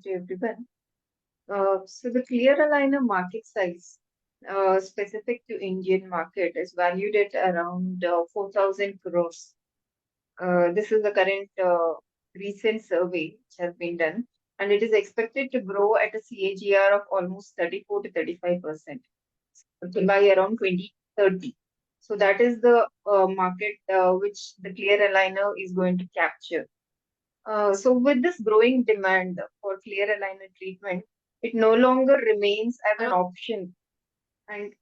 evening to everyone. So the clear aligner market size, specific to Indian market, is valued at around 4,000 crores. This is the current recent survey which has been done, and it is expected to grow at a CAGR of almost 34 to 35% by around 2030. So that is the market which the clear aligner is going to capture. So with this growing demand for clear aligner treatment, it no longer remains as an option, and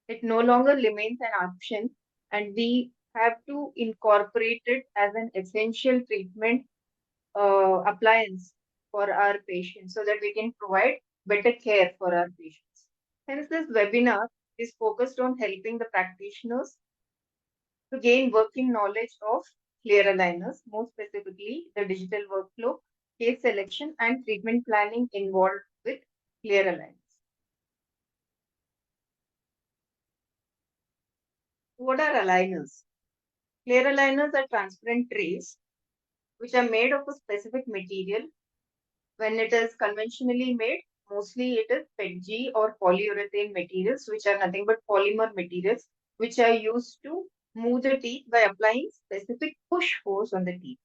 it no longer remains an option, and we have to incorporate it as an essential treatment appliance for our patients so that we can provide better care for our patients. Hence, this webinar is focused on helping the practitioners to gain working knowledge of clear aligners, more specifically the digital workflow, case selection, and treatment planning involved with clear aligners. What are aligners? Clear aligners are transparent trays which are made of a specific material. When it is conventionally made, mostly it is PETG or polyurethane materials, which are nothing but polymer materials, which are used to move the teeth by applying specific push force on the teeth.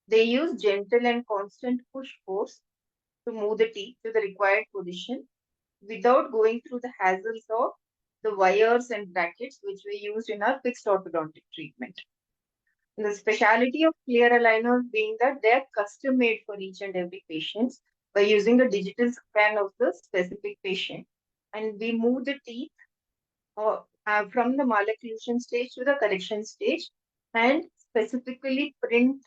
They use gentle and constant push force to move the teeth to the required position without going through the hassles of the wires and brackets which we used in our fixed orthodontic treatment. The speciality of clear aligners being that they are custom made for each and every patient by using a digital scan of the specific patient. And we move the teeth from the malocclusion stage to the correction stage and specifically print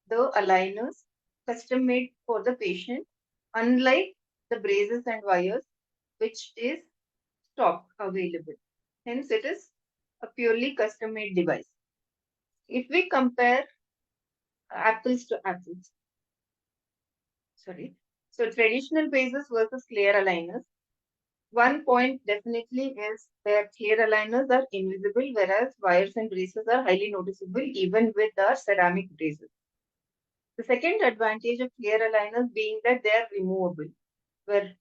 the aligners custom made for the patient, unlike the braces and wires, which is stock available. Hence, it is a purely custom made device. If we compare apples to apples, so traditional braces versus clear aligners, one point definitely is that clear aligners are invisible, whereas wires and braces are highly noticeable even with our ceramic braces. The second advantage of clear aligners being that they are removable. Where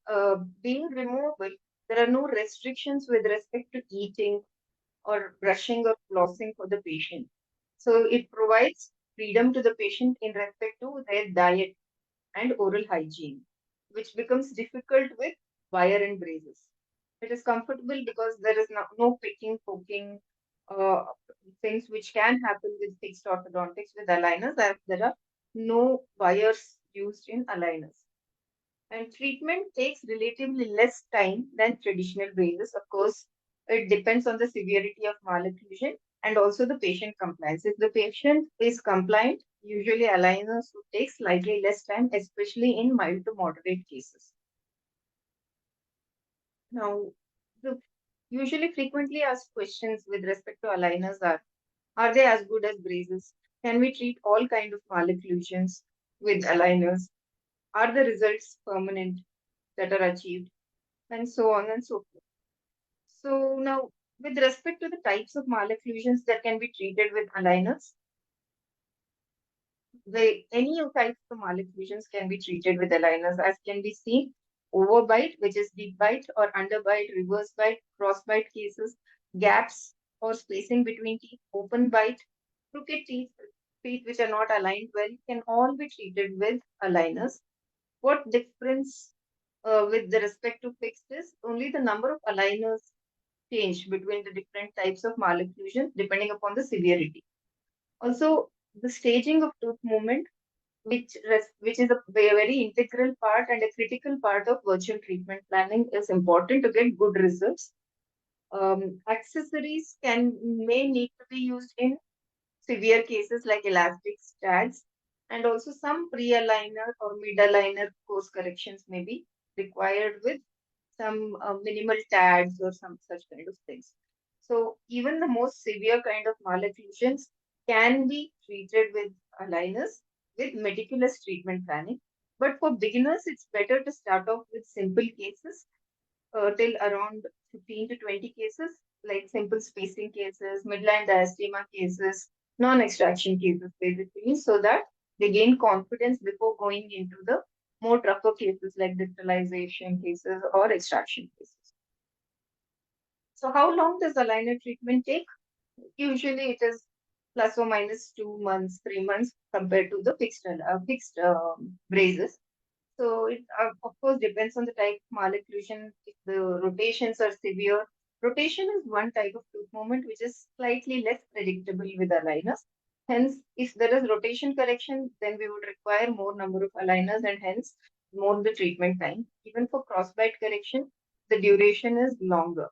being removable, there are no restrictions with respect to eating or brushing or flossing for the patient. So it provides freedom to the patient in respect to their diet and oral hygiene, which becomes difficult with wire and braces. It is comfortable because there is no picking, poking, uh, things which can happen with fixed orthodontics with aligners, as there are no wires used in aligners. And treatment takes relatively less time than traditional braces. Of course, it depends on the severity of malocclusion and also the patient compliance. If the patient is compliant, usually aligners would take slightly less time, especially in mild to moderate cases. Now, the usually frequently asked questions with respect to aligners are they as good as braces? Can we treat all kind of malocclusions with aligners? Are the results permanent that are achieved? And so on and so forth. So now, with respect to the types of malocclusions that can be treated with aligners, any types of malocclusions can be treated with aligners, as can be seen. Overbite, which is deep bite, or underbite, reverse bite, cross bite cases, gaps or spacing between teeth, open bite, crooked teeth which are not aligned well, can all be treated with aligners. What difference with the respect to fixed is only the number of aligners change between the different types of malocclusion depending upon the severity. Also, the staging of tooth movement, which is a very integral part and a critical part of virtual treatment planning, is important to get good results. Accessories may need to be used in severe cases like elastic studs, and also some pre-aligner or mid-aligner course corrections may be required with some minimal tags or some such kind of things. So even the most severe kind of malocclusions can be treated with aligners with meticulous treatment planning. But for beginners, it's better to start off with simple cases till around 15 to 20 cases, like simple spacing cases, midline diastema cases, non-extraction cases, basically, so that they gain confidence before going into the more tougher cases like distalization cases or extraction cases. So how long does aligner treatment take? Usually it is plus or minus 2 months, 3 months compared to the fixed braces. So it of course depends on the type of malocclusion. If the rotations are severe, rotation is one type of tooth movement which is slightly less predictable with aligners. Hence, if there is rotation correction, then we would require more number of aligners and hence more the treatment time. Even for crossbite correction, the duration is longer.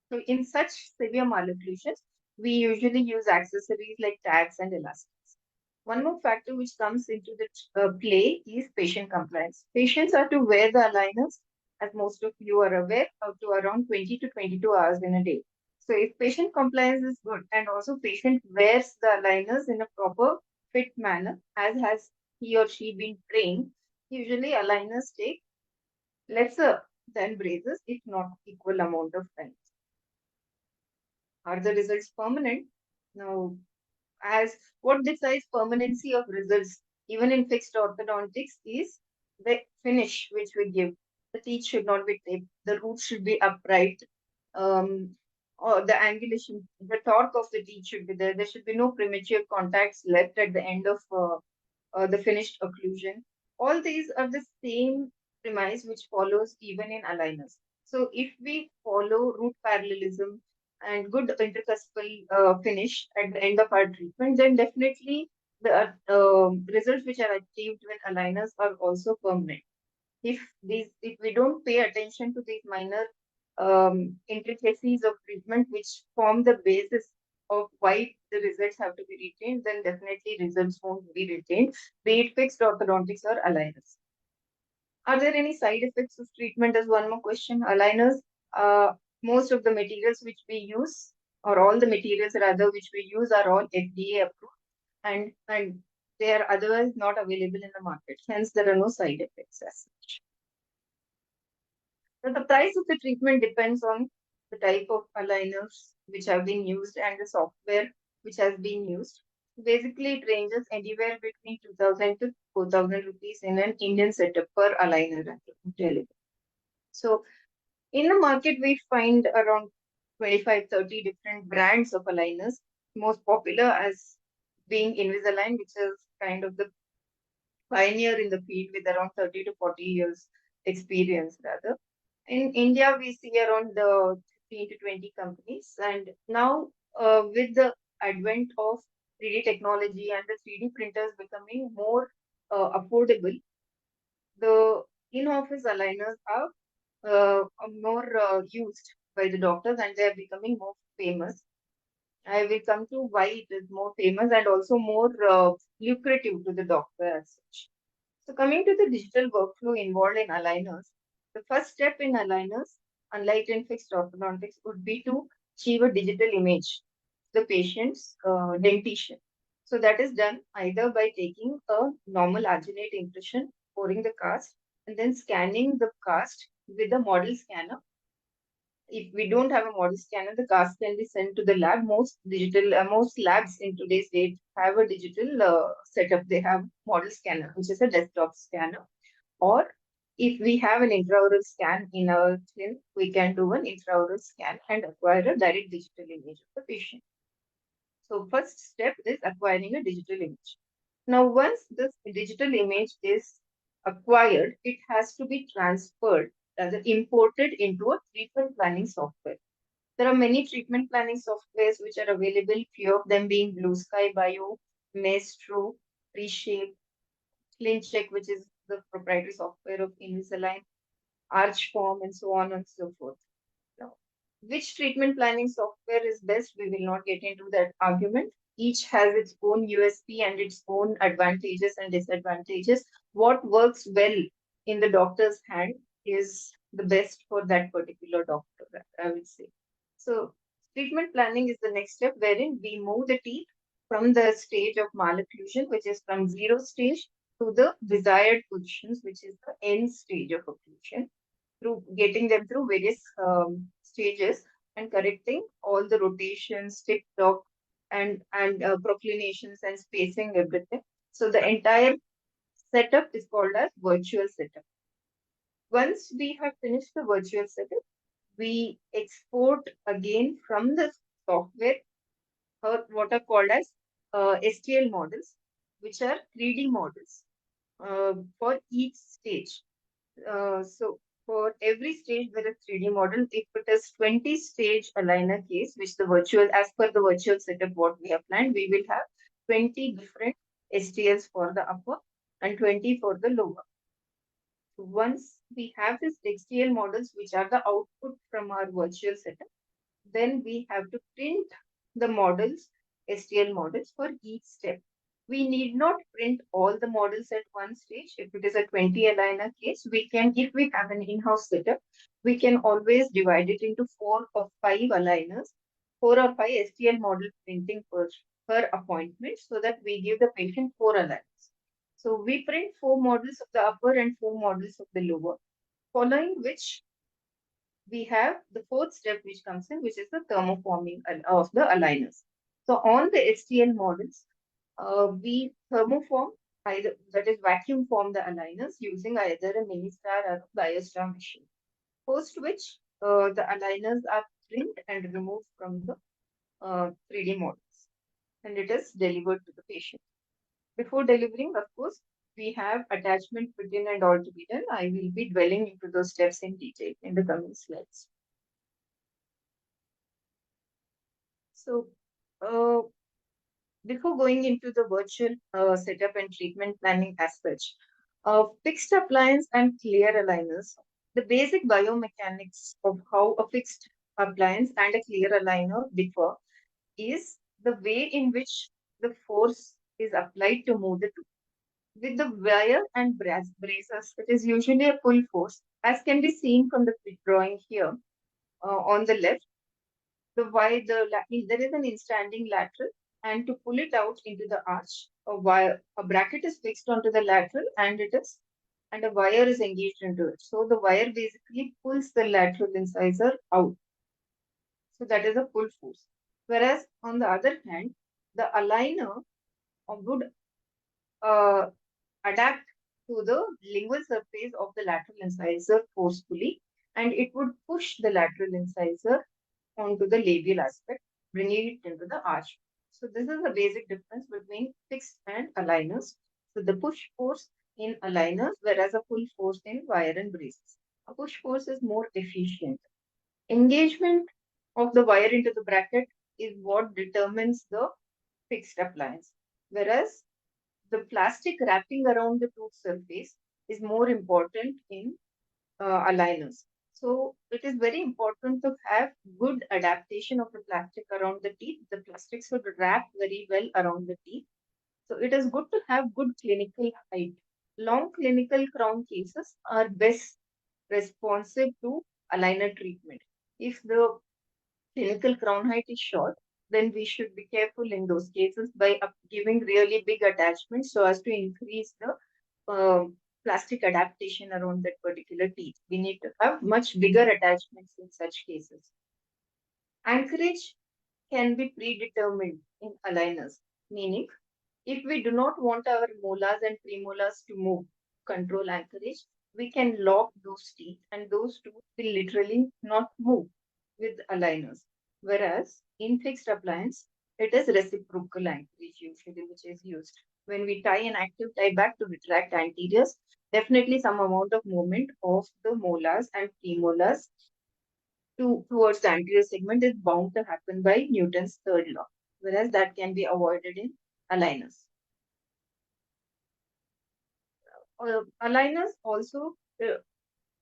So in such severe malocclusions, we usually use accessories like tags and elastics. One more factor which comes into the play is patient compliance. Patients are to wear the aligners, as most of you are aware, up to around 20 to 22 hours in a day. So if patient compliance is good and also patient wears the aligners in a proper fit manner, as has he or she been trained, usually aligners take lesser than braces, if not equal amount of time. Are the results permanent? No. As what decides permanency of results, even in fixed orthodontics, is the finish which we give. The teeth should not be taped. The roots should be upright. Or the angulation, the torque of the teeth should be there. There should be no premature contacts left at the end of the finished occlusion. All these are the same premise which follows even in aligners. So if we follow root parallelism and good intercuspal finish at the end of our treatment, then definitely the results which are achieved with aligners are also permanent. If we don't pay attention to these minor intricacies of treatment which form the basis of why the results have to be retained, then definitely results won't be retained, be it fixed orthodontics or aligners. Are there any side effects of treatment? As one more question. Aligners, most of the materials which we use, or all the materials rather which we use, are all FDA approved, and they are otherwise not available in the market. Hence, there are no side effects as such. So the price of the treatment depends on the type of aligners which have been used and the software which has been used. Basically, it ranges anywhere between 2,000 to 4,000 rupees in an Indian setup per aligner. So in the market, we find around 25, 30 different brands of aligners. Most popular as being Invisalign, which is kind of the pioneer in the field with around 30 to 40 years experience rather. In India, we see around 15 to 20 companies. And now, with the advent of 3D technology and the 3D printers becoming more affordable, the in-office aligners are more used by the doctors and they are becoming more famous. I will come to why it is more famous and also more lucrative to the doctor as such. So coming to the digital workflow involved in aligners, the first step in aligners, unlike in fixed orthodontics, would be to achieve a digital image, the patient's dentition. So that is done either by taking a normal arginate impression, pouring the cast, and then scanning the cast with a model scanner. If we don't have a model scanner, the cast can be sent to the lab. Most labs in today's date have a digital setup. They have model scanner, which is a desktop scanner. Or if we have an intraoral scan in our clinic, we can do an intraoral scan and acquire a direct digital image of the patient. So first step is acquiring a digital image. Now, once this digital image is acquired, it has to be transferred, rather imported into a treatment planning software. There are many treatment planning softwares which are available, few of them being Blue Sky Bio, Maestro, Reshape, ClinCheck, which is the proprietary software of Invisalign, Archform, and so on and so forth. Now, which treatment planning software is best? We will not get into that argument. Each has its own USP and its own advantages and disadvantages. What works well in the doctor's hand is the best for that particular doctor, I would say. So, treatment planning is the next step wherein we move the teeth from the stage of malocclusion, which is from zero stage, to the desired positions, which is the end stage of occlusion, through getting them through various stages and correcting all the rotations, tip top, and proclinations and spacing everything. So the entire setup is called as virtual setup. Once we have finished the virtual setup, we export again from the software what are called as STL models, which are 3D models for each stage. So for every stage, there is 3D model. If it is 20 stage aligner case, which the virtual, as per the virtual setup, what we have planned, we will have 20 different STLs for the upper and 20 for the lower. So once we have these STL models, which are the output from our virtual setup, then we have to print the models, STL models for each step. We need not print all the models at one stage. If it is a 20 aligner case, we can, if we have an in-house setup, we can always divide it into 4 or 5 aligners, 4 or 5 STL model printing per appointment, so that we give the patient 4 aligners. So we print 4 models of the upper and 4 models of the lower, following which we have the fourth step which comes in, which is the thermoforming of the aligners. So on the STL models, we thermoform, either that is vacuum form the aligners using either a mini star or a biostar machine. Post which the aligners are trimmed and removed from the 3D models, and it is delivered to the patient. Before delivering, of course, we have attachment, fit-in, and all to be done. I will be dwelling into those steps in detail in the coming slides. So, uh, before going into the virtual setup and treatment planning as such, fixed appliance and clear aligners, the basic biomechanics of how a fixed appliance and a clear aligner differ is the way in which the force is applied to move the tooth. With the wire and braces, it is usually a pull force, as can be seen from the drawing here on the left. There is an standing lateral, and to pull it out into the arch, a bracket is fixed onto the lateral, and a wire is engaged into it. So the wire basically pulls the lateral incisor out. So that is a pull force. Whereas on the other hand, the aligner would uh, adapt to the lingual surface of the lateral incisor forcefully, and it would push the lateral incisor onto the labial aspect, bringing it into the arch. So this is the basic difference between fixed and aligners. So the push force in aligners, whereas a pull force in wire and braces. A push force is more efficient. Engagement of the wire into the bracket is what determines the fixed appliance, whereas the plastic wrapping around the tooth surface is more important in aligners. So it is very important to have good adaptation of the plastic around the teeth. The plastic should wrap very well around the teeth. So it is good to have good clinical height. Long clinical crown cases are best responsive to aligner treatment. If the clinical crown height is short, then we should be careful in those cases by giving really big attachments so as to increase the plastic adaptation around that particular teeth. We need to have much bigger attachments in such cases. Anchorage can be predetermined in aligners, meaning if we do not want our molars and premolars to move, control anchorage, we can lock those teeth, and those two will literally not move with aligners. Whereas in fixed appliance, it is reciprocal anchorage usually which is used. When we tie an active tie back to retract anteriors, definitely some amount of movement of the molars and premolars towards the anterior segment is bound to happen by Newton's third law, whereas that can be avoided in aligners. Aligners also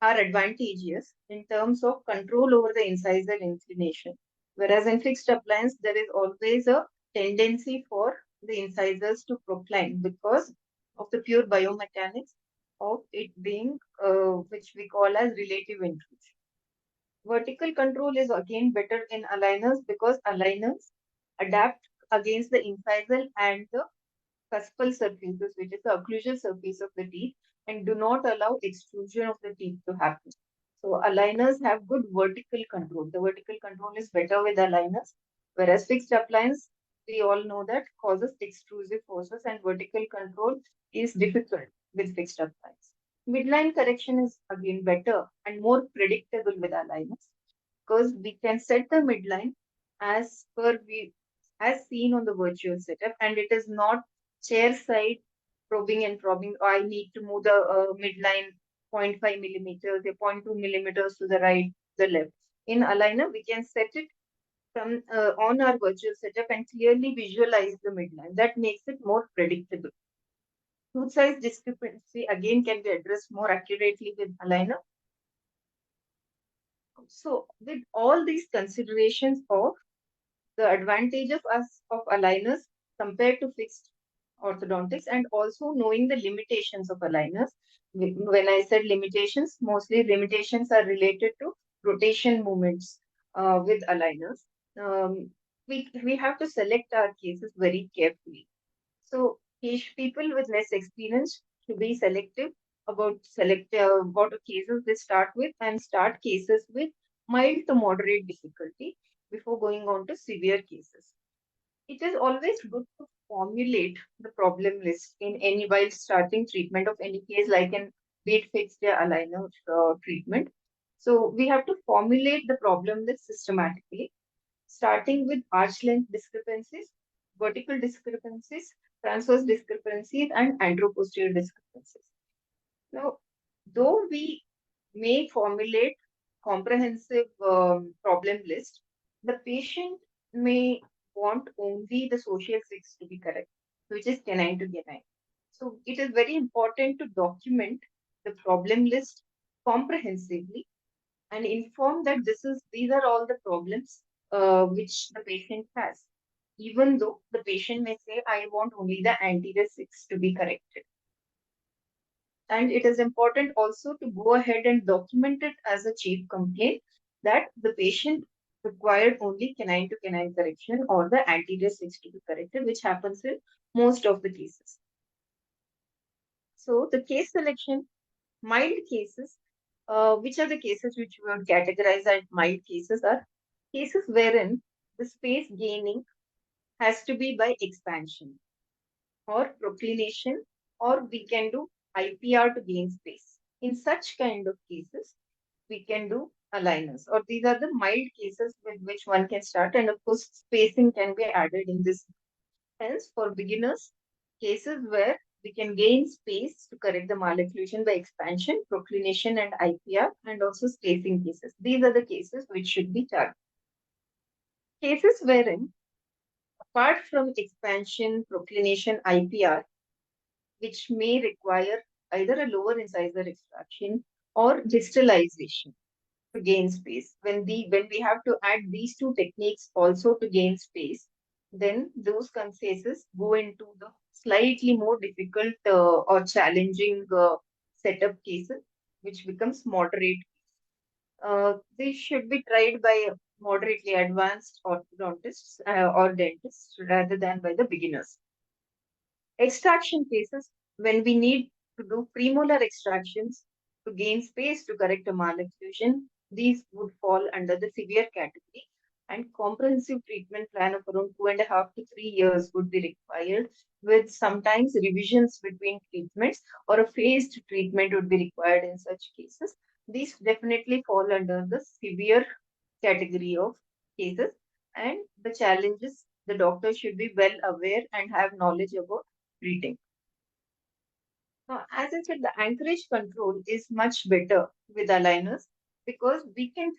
are advantageous in terms of control over the incisor inclination, whereas in fixed appliance, there is always a tendency for the incisors to procline because of the pure biomechanics of it being, which we call as relative intrusion. Vertical control is again better in aligners because aligners adapt against the incisal and the cuspal surfaces, which is the occlusal surface of the teeth, and do not allow extrusion of the teeth to happen. So aligners have good vertical control. The vertical control is better with aligners, whereas fixed appliance, we all know that causes extrusive forces and vertical control is difficult with fixed uprights. Midline correction is again better and more predictable with aligners because we can set the midline as per we as seen on the virtual setup, and it is not chair side probing and probing. I need to move the midline 0.5 millimeters, the 0.2 millimeters to the right, the left. In aligner, we can set it from on our virtual setup and clearly visualize the midline. That makes it more predictable. Tooth size discrepancy again can be addressed more accurately with aligner. So, with all these considerations of the advantage of us of aligners compared to fixed orthodontics, and also knowing the limitations of aligners. When I said limitations, mostly limitations are related to rotation movements with aligners. Um, we have to select our cases very carefully. So people with less experience should be selective about the cases they start with, and start cases with mild to moderate difficulty before going on to severe cases. It is always good to formulate the problem list in any while starting treatment of any case, like an be it fixed or aligner treatment. So we have to formulate the problem list systematically, starting with arch length discrepancies, vertical discrepancies, transverse discrepancies, and anteroposterior discrepancies. Now, though we may formulate comprehensive problem list, the patient may want only the social six to be correct, which is canine to canine. So it is very important to document the problem list comprehensively and inform that these are all the problems which the patient has, even though the patient may say, I want only the anterior six to be corrected. And it is important also to go ahead and document it as a chief complaint that the patient required only canine to canine correction or the anterior six to be corrected, which happens in most of the cases. So the case selection, mild cases, which are the cases which we would categorize as mild cases, are cases wherein the space gaining has to be by expansion or proclination, or we can do IPR to gain space. In such kind of cases, we can do aligners, or these are the mild cases with which one can start, and of course, spacing can be added in this. Hence, for beginners, cases where we can gain space to correct the malocclusion by expansion, proclination, and IPR, and also spacing cases. These are the cases which should be targeted. Cases wherein, apart from expansion, proclination, IPR, which may require either a lower incisor extraction or distalization to gain space. When we have to add these two techniques also to gain space, then those cases go into the slightly more difficult or challenging setup cases, which becomes moderate. They should be tried by moderately advanced orthodontists or dentists rather than by the beginners. Extraction cases, when we need to do premolar extractions to gain space to correct a malocclusion, these would fall under the severe category, and comprehensive treatment plan of around 2.5 to 3 years would be required, with sometimes revisions between treatments, or a phased treatment would be required in such cases. These definitely fall under the severe category of cases, and the challenges the doctor should be well aware and have knowledge about treating. As I said, the anchorage control is much better with aligners because we can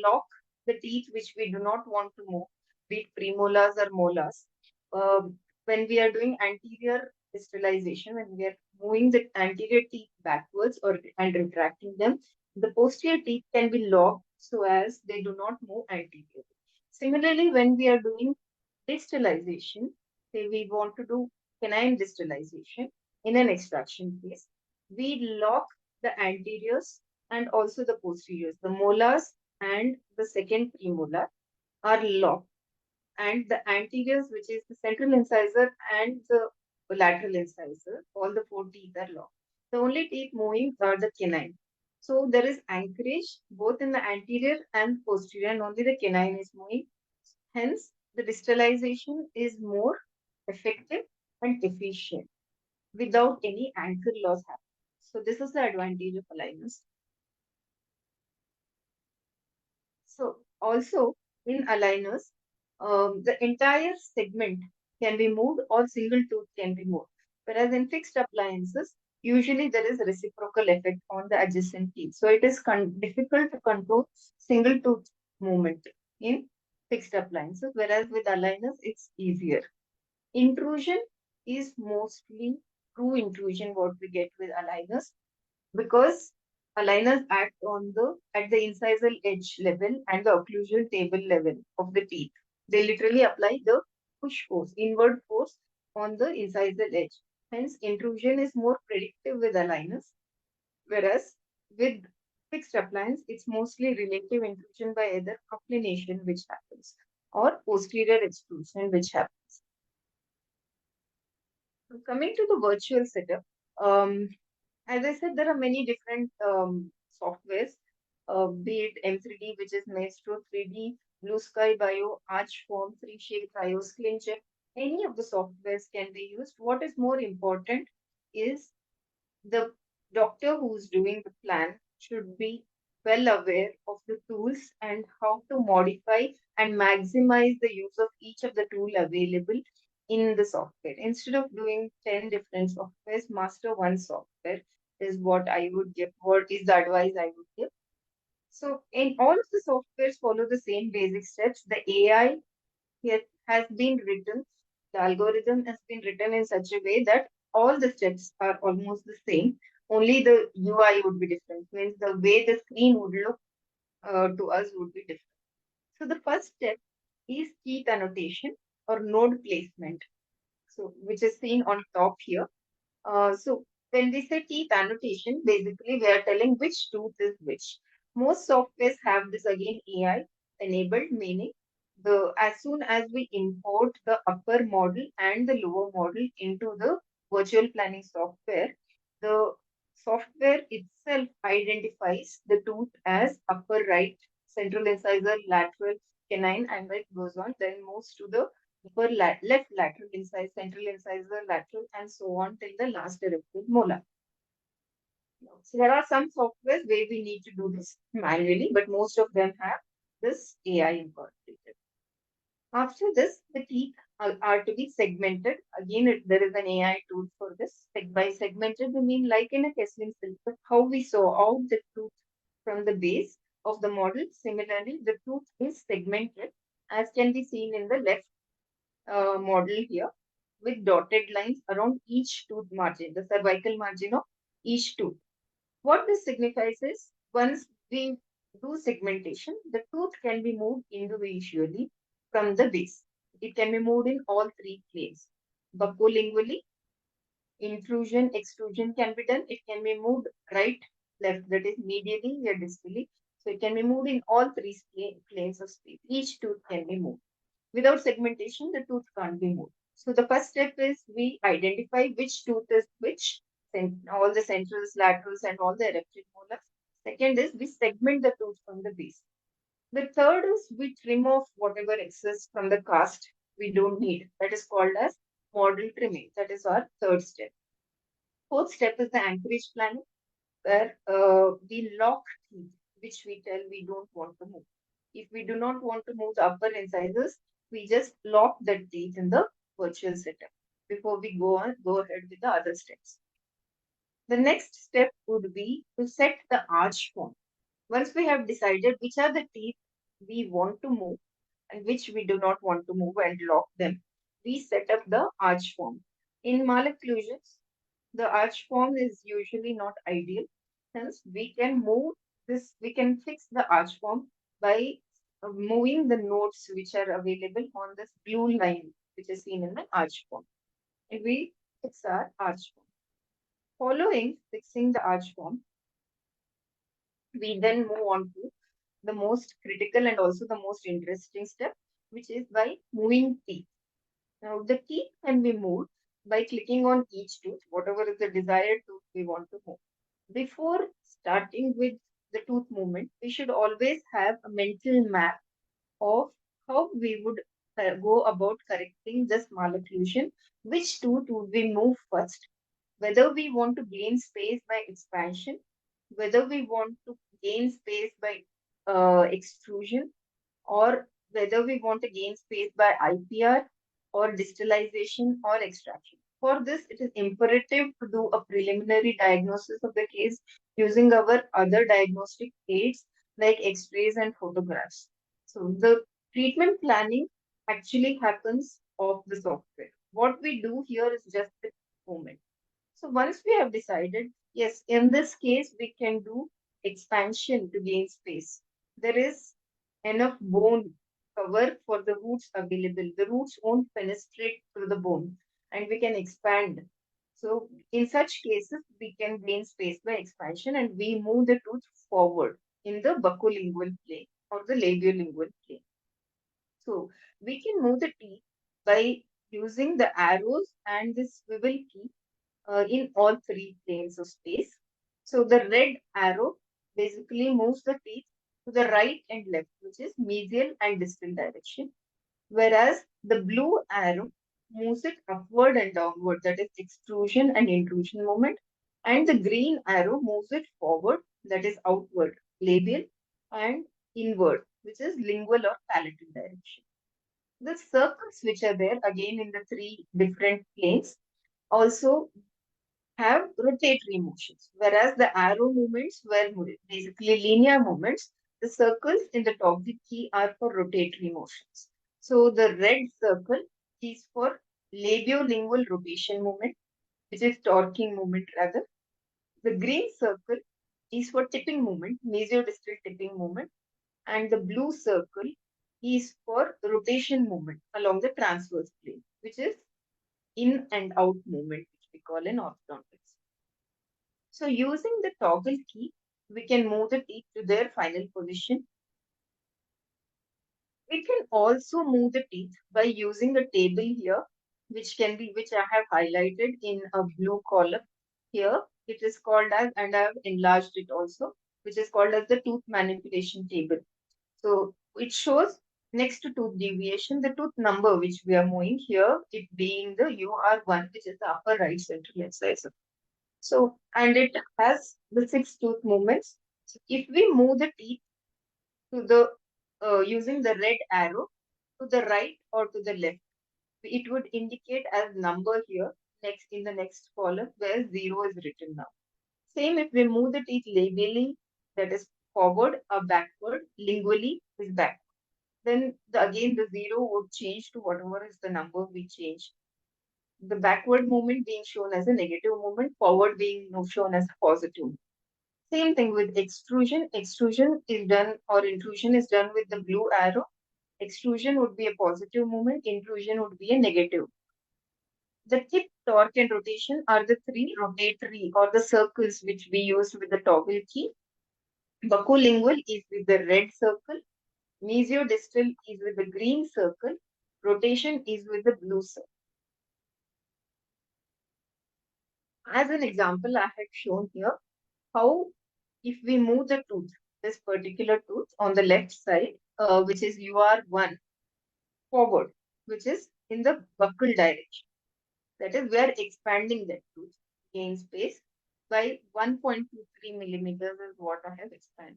lock the teeth which we do not want to move, be it premolars or molars. When we are doing anterior distalization, when we are moving the anterior teeth backwards or and retracting them, the posterior teeth can be locked so as they do not move anteriorly. Similarly, when we are doing distalization, say we want to do canine distalization in an extraction case, we lock the anteriors and also the posteriors. The molars and the second premolar are locked, and the anteriors, which is the central incisor and the lateral incisor, all the four teeth are locked. The only teeth moving are the canine. So there is anchorage both in the anterior and posterior, and only the canine is moving. Hence, the distalization is more effective and efficient. without any anchor loss happening. So this is the advantage of aligners. So also in aligners, the entire segment can be moved or single tooth can be moved. Whereas in fixed appliances, usually there is reciprocal effect on the adjacent teeth. So it is difficult to control single tooth movement in fixed appliances, whereas with aligners, it's easier. Intrusion is mostly true intrusion what we get with aligners because aligners act on the at the incisal edge level and the occlusal table level of the teeth. They literally apply the push force, inward force on the incisal edge. Hence, intrusion is more predictive with aligners, whereas with fixed appliance, it's mostly relative intrusion by either proclination, which happens, or posterior extrusion, which happens. Coming to the virtual setup, um, as I said, there are many different softwares, be it M3D, which is Maestro 3D, Blue Sky Bio, Archform, 3Shape, Trios, CleanCheck. Any of the softwares can be used. What is more important is the doctor who's doing the plan should be well aware of the tools and how to modify and maximize the use of each of the tool available in the software. Instead of doing 10 different softwares, master one software is what I would give, what is the advice I would give. So in all of the softwares follow the same basic steps. The AI has been written, the algorithm has been written in such a way that all the steps are almost the same. Only the UI would be different, means the way the screen would look to us would be different. So the first step is teeth annotation or node placement. So which is seen on top here. So when we say teeth annotation, basically we are telling which tooth is which. Most softwares have this again AI enabled, meaning the as soon as we import the upper model and the lower model into the virtual planning software, the software itself identifies the tooth as upper right, central incisor, lateral, canine, and it goes on, then moves to the left lateral incisor, central incisor, lateral, and so on till the last eruptive molar. So there are some softwares where we need to do this manually, but most of them have this AI incorporated. After this, the teeth are to be segmented. Again, there is an AI tool for this. By segmented, we mean like in a Kesslin filter, how we saw out the tooth from the base of the model. Similarly, the tooth is segmented, as can be seen in the left model here with dotted lines around each tooth margin, the cervical margin of each tooth. What this signifies is once we do segmentation, the tooth can be moved individually from the base. It can be moved in all three planes. Buccolingually, intrusion, extrusion can be done. It can be moved right, left, that is medially or distally. So it can be moved in all three planes of space. Each tooth can be moved. Without segmentation, the tooth can't be moved. So the first step is we identify which tooth is which, all the centrals, laterals, and all the erupted molars. Second is we segment the tooth from the base. The third is we trim off whatever excess from the cast we don't need. That is called as model trimming. That is our third step. Fourth step is the anchorage planning, where we lock teeth, which we tell we don't want to move. If we do not want to move the upper incisors, we just lock the teeth in the virtual setup before we go ahead with the other steps. The next step would be to set the arch form. Once we have decided which are the teeth we want to move and which we do not want to move and lock them, we set up the arch form. In malocclusions, the arch form is usually not ideal. Hence, we can move this, we can fix the arch form by moving the nodes which are available on this blue line, which is seen in the arch form. And we fix our arch form. Following fixing the arch form, we then move on to the most critical and also the most interesting step, which is by moving teeth. Now, the teeth can be moved by clicking on each tooth, whatever is the desired tooth we want to move. Before starting with the tooth movement, we should always have a mental map of how we would go about correcting this malocclusion, which tooth would we move first, whether we want to gain space by expansion, whether we want to gain space by extrusion, or whether we want to gain space by IPR or distillation or extraction. For this, it is imperative to do a preliminary diagnosis of the case using our other diagnostic aids like X-rays and photographs. So the treatment planning actually happens off the software. What we do here is just the movement. So once we have decided, yes, in this case, we can do expansion to gain space. There is enough bone cover for the roots available. The roots won't penetrate through the bone and we can expand. So in such cases, we can gain space by expansion and we move the tooth forward in the buccolingual plane or the labiolingual plane. So we can move the teeth by using the arrows and the swivel key in all three planes of space. So the red arrow basically moves the teeth to the right and left, which is medial and distal direction, whereas the blue arrow moves it upward and downward, that is extrusion and intrusion movement, and the green arrow moves it forward, that is outward, labial, and inward, which is lingual or palatal direction. The circles which are there again in the three different planes also have rotatory motions, whereas the arrow movements were basically linear movements. The circles in the toggle key are for rotatory motions. So the red circle is for labiolingual rotation movement, which is torquing movement rather. The green circle is for tipping movement, mesiodistal tipping movement, and the blue circle is for rotation movement along the transverse plane, which is in and out movement, which we call in orthodontics. So using the toggle key, we can move the teeth to their final position. We can also move the teeth by using a table here, which I have highlighted in a blue column here. It is called as, and I have enlarged it also, which is called as the tooth manipulation table. So it shows next to tooth deviation, the tooth number which we are moving here, it being the UR1, which is the upper right central incisor. So, and it has the six tooth movements. So if we move the teeth to the using the red arrow to the right or to the left, it would indicate as number here next in the next column where zero is written now. Same if we move the teeth labially, that is forward or backward, lingually is back. Then again the zero would change to whatever is the number we change. The backward movement being shown as a negative movement, forward being shown as a positive. Same thing with extrusion. Extrusion is done or intrusion is done with the blue arrow. Extrusion would be a positive movement, intrusion would be a negative. The tip, torque, and rotation are the three rotatory or the circles which we use with the toggle key. Buccolingual is with the red circle. Mesiodistal is with the green circle. Rotation is with the blue circle. As an example, I had shown here how if we move the tooth, this particular tooth on the left side, which is UR1 forward, which is in the buccal direction. That is, we are expanding that tooth gain space by 1.23 millimeters is what I have expanded.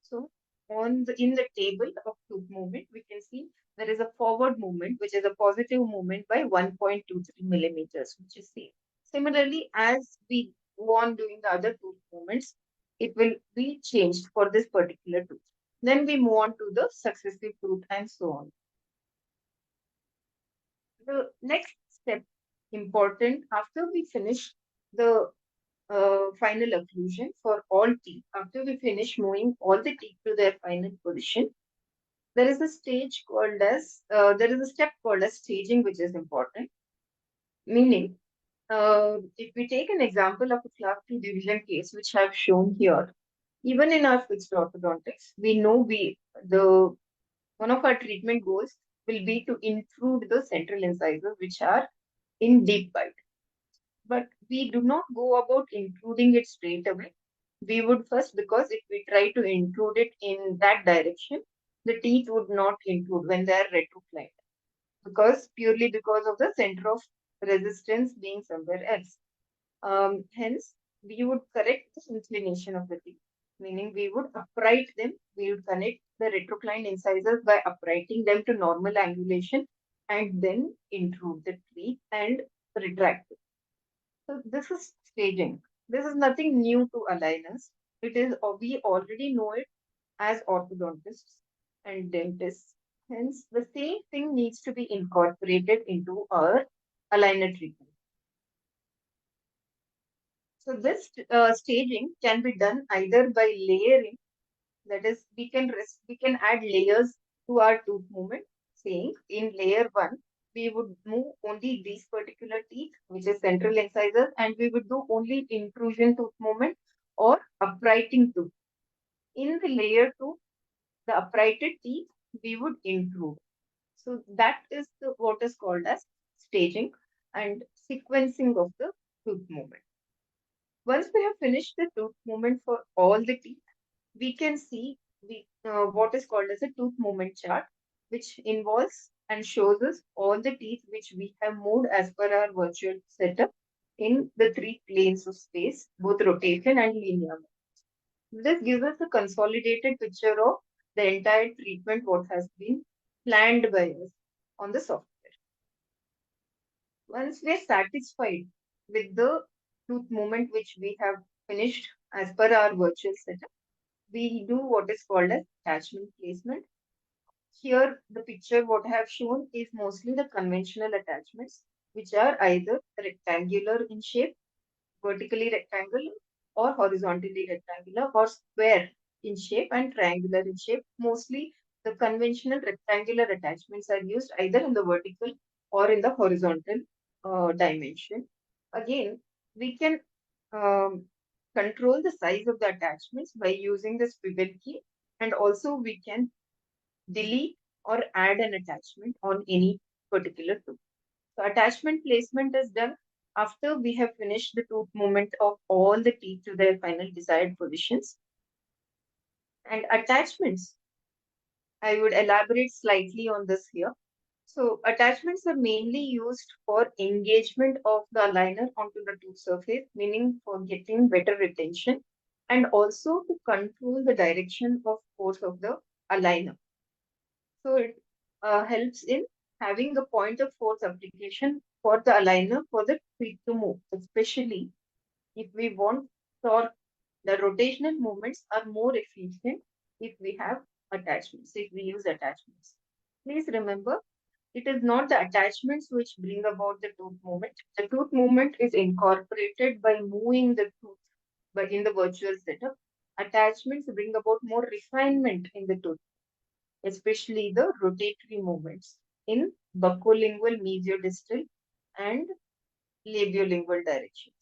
So in the table of tooth movement, we can see there is a forward movement, which is a positive movement by 1.23 millimeters, which is same. Similarly, as we go on doing the other tooth movements, it will be changed for this particular tooth. Then we move on to the successive tooth and so on. The next step important after we finish the final occlusion for all teeth, after we finish moving all the teeth to their final position, there is a stage called as, there is a step called as staging, which is important. Meaning, if we take an example of a class 2 division case, which I've shown here, even in our fixed orthodontics, we know one of our treatment goals will be to intrude the central incisors, which are in deep bite. But we do not go about including it straight away. We would first, because if we try to include it in that direction, the teeth would not include when they are retroclined, because purely because of the center of resistance being somewhere else. Hence, we would correct the inclination of the teeth, meaning we would upright them. We would connect the retroclined incisors by uprighting them to normal angulation and then intrude the teeth and retract it. So this is staging. This is nothing new to aligners. It is we already know it as orthodontists and dentists. Hence, the same thing needs to be incorporated into our aligner treatment. So this staging can be done either by layering, that is, we can add layers to our tooth movement, saying in layer one, we would move only these particular teeth, which is central incisors, and we would do only intrusion tooth movement or uprighting tooth. In the layer two, the uprighted teeth, we would intrude. So that is what is called as staging and sequencing of the tooth movement. Once we have finished the tooth movement for all the teeth, we can see what is called as a tooth movement chart, which involves and shows us all the teeth which we have moved as per our virtual setup in the three planes of space, both rotation and linear. This gives us a consolidated picture of the entire treatment, what has been planned by us on the software. Once we are satisfied with the tooth movement which we have finished as per our virtual setup, we do what is called as attachment placement. Here, the picture what I have shown is mostly the conventional attachments, which are either rectangular in shape, vertically rectangular, or horizontally rectangular, or square in shape and triangular in shape. Mostly, the conventional rectangular attachments are used either in the vertical or in the horizontal dimension. Again, we can um, control the size of the attachments by using the swivel key, and also we can delete or add an attachment on any particular tooth. So attachment placement is done after we have finished the tooth movement of all the teeth to their final desired positions. And attachments, I would elaborate slightly on this here. So attachments are mainly used for engagement of the aligner onto the tooth surface, meaning for getting better retention and also to control the direction of force of the aligner. So it helps in having a point of force application for the aligner for the teeth to move, especially if we want torque. The rotational movements are more efficient if we have attachments, if we use attachments. Please remember, it is not the attachments which bring about the tooth movement. The tooth movement is incorporated by moving the tooth, but in the virtual setup, attachments bring about more refinement in the tooth, especially the rotatory movements in buccolingual, mesiodistal, and labiolingual directions.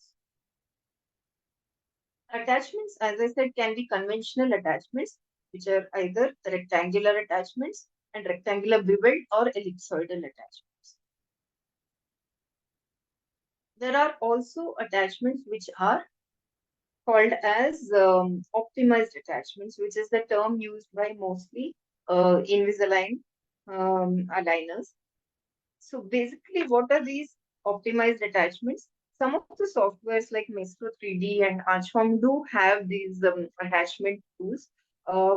Attachments, as I said, can be conventional attachments, which are either rectangular attachments and rectangular beveled or ellipsoidal attachments. There are also attachments which are called as optimized attachments, which is the term used by mostly Invisalign aligners. So basically, what are these optimized attachments? Some of the softwares like Maestro 3D and Archform do have these attachment tools,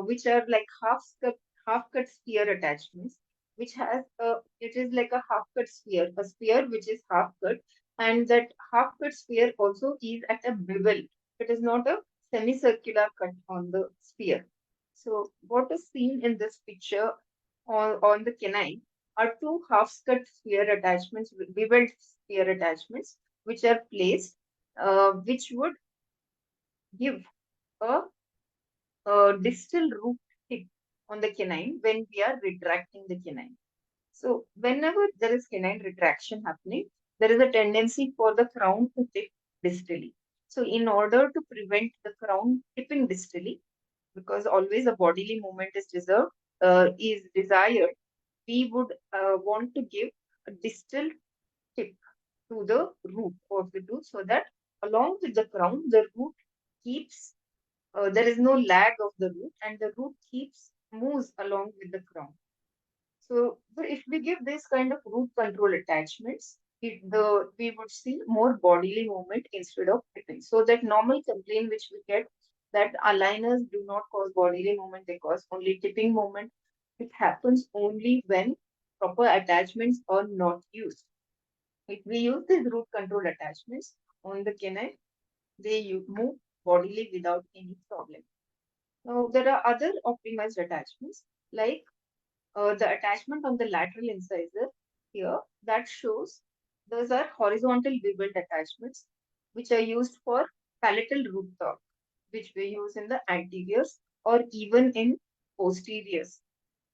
which are like half cut sphere attachments, which has it is like a half cut sphere, a sphere which is half cut, and that half cut sphere also is at a bevel. It is not a semicircular cut on the sphere. So what is seen in this picture on the canine are two half-cut sphere attachments, beveled sphere attachments, which are placed, which would give a, distal root tip on the canine when we are retracting the canine. So whenever there is canine retraction happening, there is a tendency for the crown to tip distally. So in order to prevent the crown tipping distally, because always a bodily movement is desired, we would want to give a distal tip to the root of the tooth so that along with the crown, the root keeps, there is no lag of the root and the root keeps moves along with the crown. So if we give this kind of root control attachments, we would see more bodily movement instead of tipping. So that normal complaint which we get that aligners do not cause bodily movement, they cause only tipping movement. It happens only when proper attachments are not used. If we use these root control attachments on the canine, move bodily without any problem. Now, there are other optimized attachments like the attachment on the lateral incisor here that shows those are horizontal beveled attachments which are used for palatal root torque, which we use in the anteriors or even in posteriors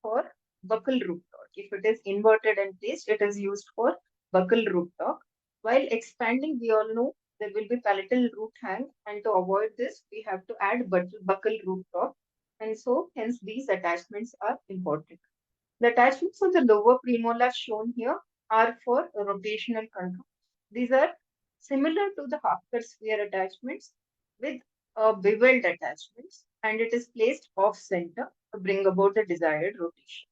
for buccal root torque. If it is inverted and placed, it is used for buccal root torque. While expanding, we all know there will be palatal root hang, and to avoid this, we have to add buccal root torque. And so, hence, these attachments are important. The attachments on the lower premolar shown here are for rotational control. These are similar to the half-cut sphere attachments with beveled attachments, and it is placed off center to bring about the desired rotation.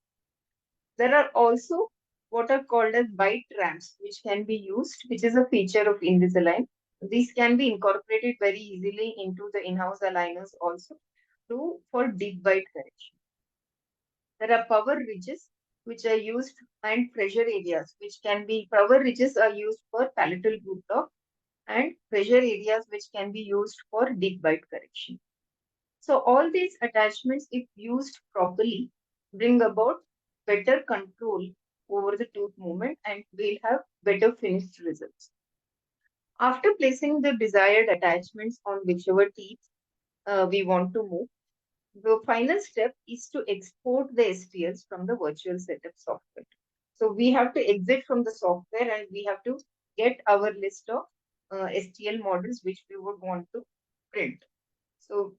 There are also what are called as bite ramps, which can be used, which is a feature of Invisalign. These can be incorporated very easily into the in-house aligners also for deep bite correction. There are power ridges which are used and pressure areas which can be power ridges are used for palatal root torque and pressure areas which can be used for deep bite correction. So all these attachments, if used properly, bring about better control over the tooth movement and we'll have better finished results. After placing the desired attachments on whichever teeth we want to move, the final step is to export the STLs from the virtual setup software. So we have to exit from the software and we have to get our list of STL models which we would want to print. So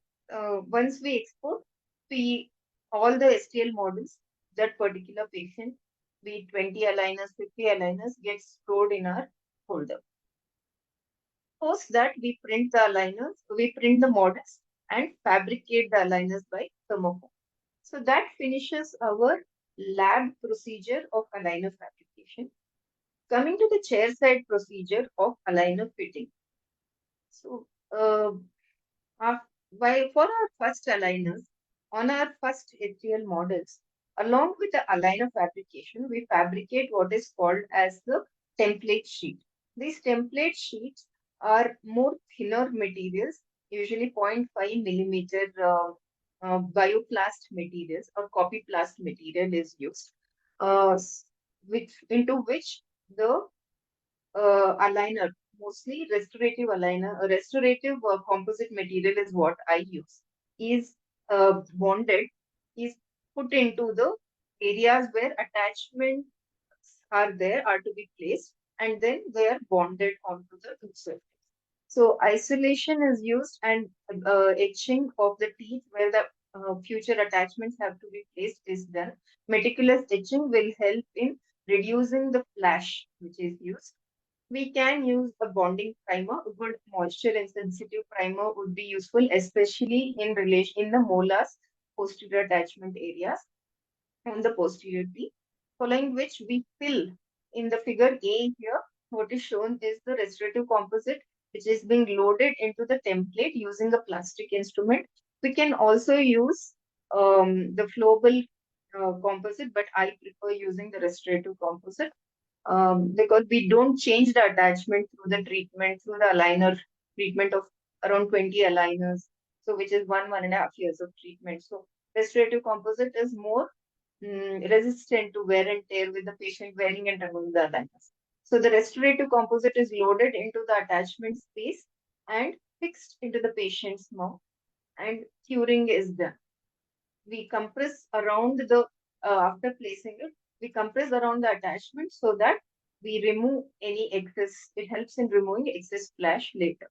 once we export, we all the STL models that particular patient, be it 20 aligners, 50 aligners, gets stored in our folder. Post that, we print the models and fabricate the aligners by thermoform. So that finishes our lab procedure of aligner fabrication. Coming to the chairside procedure of aligner fitting. So, for our first aligners, on our first HTL models, along with the aligner fabrication, we fabricate what is called as the template sheet. These template sheets are more thinner materials, usually 0.5 millimeter bioplast materials or copyplast material is used, into which the aligner, mostly restorative aligner, a restorative composite material is what I use, is bonded, is put into the areas where attachments are to be placed, and then they are bonded onto the tooth surface. So isolation is used and etching of the teeth where the future attachments have to be placed is done. Meticulous etching will help in reducing the flash which is used. We can use a bonding primer. A good moisture insensitive primer would be useful, especially in relation in the molars posterior attachment areas on the posterior teeth. Following which we fill in the figure A here. What is shown is the restorative composite, which is being loaded into the template using a plastic instrument. We can also use the flowable composite, but I prefer using the restorative composite because we don't change the attachment through the treatment, through the aligner treatment of around 20 aligners. So, which is 1.5 years of treatment. So, restorative composite is more resistant to wear and tear with the patient wearing and removing the aligners. So, the restorative composite is loaded into the attachment space and fixed into the patient's mouth, and curing is done. We compress around after placing it, we compress around the attachment so that we remove any excess. It helps in removing excess flash later.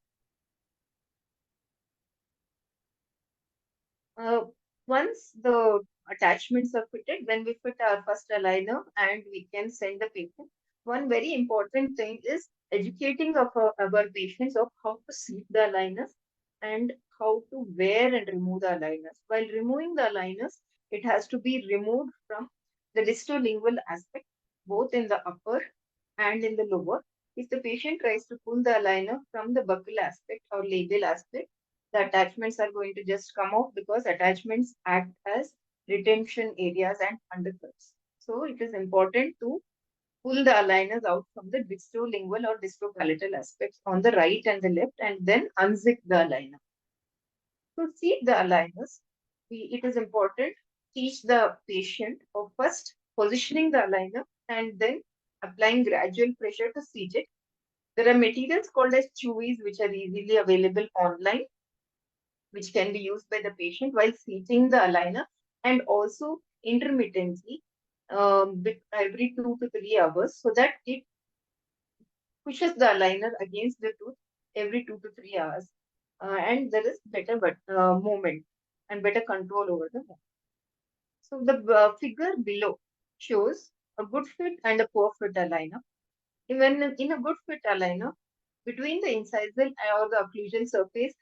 Uh, Once the attachments are fitted, then we fit our first aligner and we can send the patient. One very important thing is educating of our patients of how to seat the aligners and how to wear and remove the aligners. While removing the aligners, it has to be removed from the distolingual aspect, both in the upper and in the lower. If the patient tries to pull the aligner from the buccal aspect or labial aspect, the attachments are going to just come off because attachments act as retention areas and undercuts. So it is important to pull the aligners out from the distolingual or distopalatal aspects on the right and the left and then unzip the aligner. To seat the aligners, it is important to teach the patient of first positioning the aligner and then applying gradual pressure to seat it. There are materials called as chewies which are easily available online, which can be used by the patient while seating the aligner and also intermittently every 2 to 3 hours so that it pushes the aligner against the tooth every 2 to 3 hours. And there is better movement and better control over the movement. So the figure below shows a good fit and a poor fit aligner. Even in a good fit aligner, between the incisal or the occlusal surface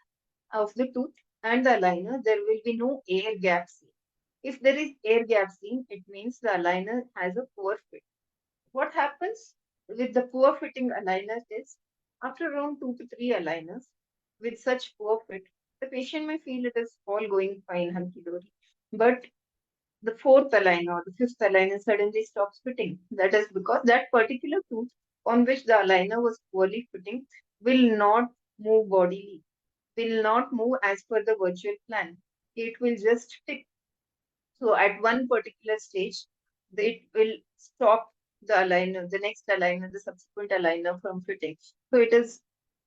of the tooth and the aligner, there will be no air gap seen. If there is air gap seen, it means the aligner has a poor fit. What happens with the poor fitting aligner is after around 2 to 3 aligners with such poor fit, the patient may feel it is all going fine, hunky dory. But the fourth aligner or the fifth aligner suddenly stops fitting. That is because that particular tooth on which the aligner was poorly fitting will not move bodily, will not move as per the virtual plan. It will just stick. So at one particular stage, it will stop the aligner, the next aligner, the subsequent aligner from fitting. So it is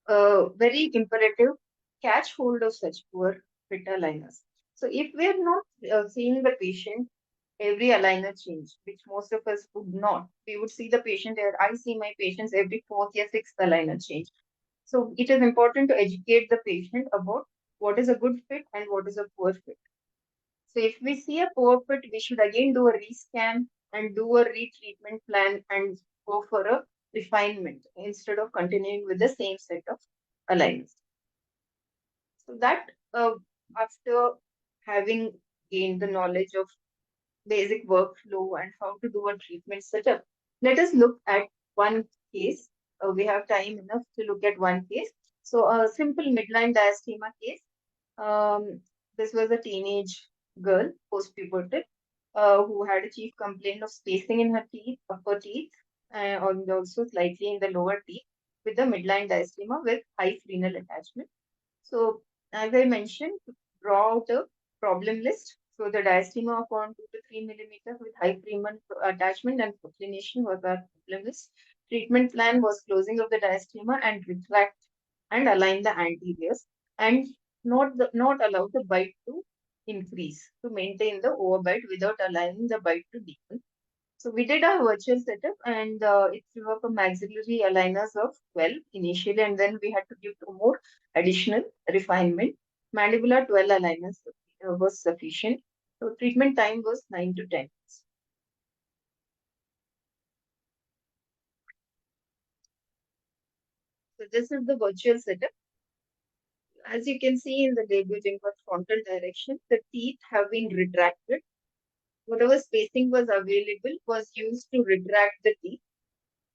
very imperative catch hold of such poor fit aligners. So if we are not seeing the patient every aligner change, which most of us would not, we would see the patient. I see my patients every fourth or sixth aligner change. So it is important to educate the patient about what is a good fit and what is a poor fit. So if we see a poor fit, we should again do a rescan and do a retreatment plan and go for a refinement instead of continuing with the same set of aligners. So that after having gained the knowledge of basic workflow and how to do a treatment setup, let us look at one case. We have time enough to look at one case. So a simple midline diastema case. Um, this was a teenage girl, post-pubertal, who had a chief complaint of spacing in her teeth, upper teeth, and also slightly in the lower teeth, with the midline diastema with high frenal attachment. So, as I mentioned, to draw out a problem list. So, the diastema of around 2 to 3 millimeters with high Freeman attachment and proclination was our problem list. Treatment plan was closing of the diastema and retract and align the anteriors and not allow the bite to increase to maintain the overbite without allowing the bite to deepen. So we did our virtual setup and it threw up a maxillary aligners of 12 initially, and then we had to give two more additional refinement. Mandibular 12 aligners was sufficient. So treatment time was 9 to 10 minutes. So this is the virtual setup. As you can see in the debuting frontal direction, the teeth have been retracted. Whatever spacing was available was used to retract the teeth.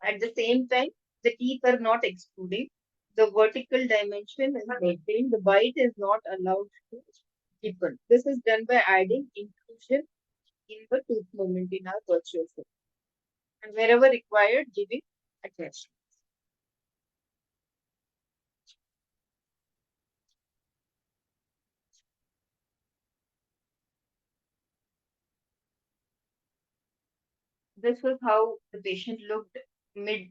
At the same time, the teeth are not extruding. The vertical dimension is maintained. The bite is not allowed to deepen. This is done by adding inclusion in the tooth movement in our virtual system. And wherever required, giving attachment. This was how the patient looked mid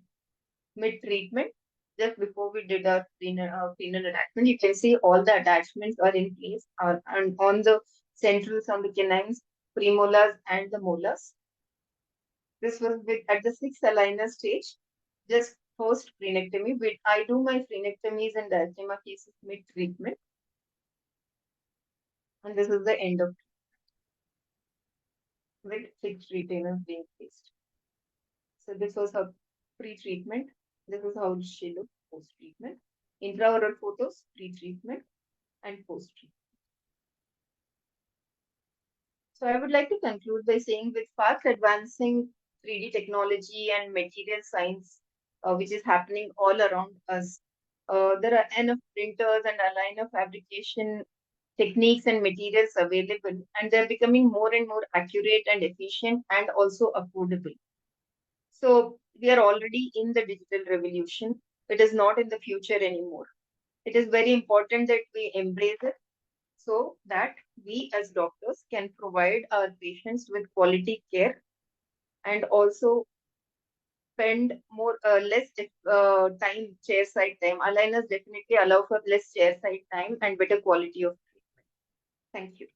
mid treatment. Just before we did our penal attachment, you can see all the attachments are in place and on the centrals, on the canines, premolars, and the molars. This was with at the sixth aligner stage, just post frenectomy. But I do my frenectomies and diastema cases mid treatment, and this is the end of with fixed retainers being placed. So this was her pre-treatment. This is how she looked post-treatment. Intraoral photos, pre-treatment and post-treatment. So I would like to conclude by saying with fast advancing 3D technology and material science which is happening all around us. There are enough printers and aligner fabrication techniques and materials available, and they're becoming more and more accurate and efficient and also affordable. So we are already in the digital revolution. It is not in the future anymore. It is very important that we embrace it so that we as doctors can provide our patients with quality care and also spend more less time chairside time. Aligners definitely allow for less chairside time and better quality of treatment. Thank you.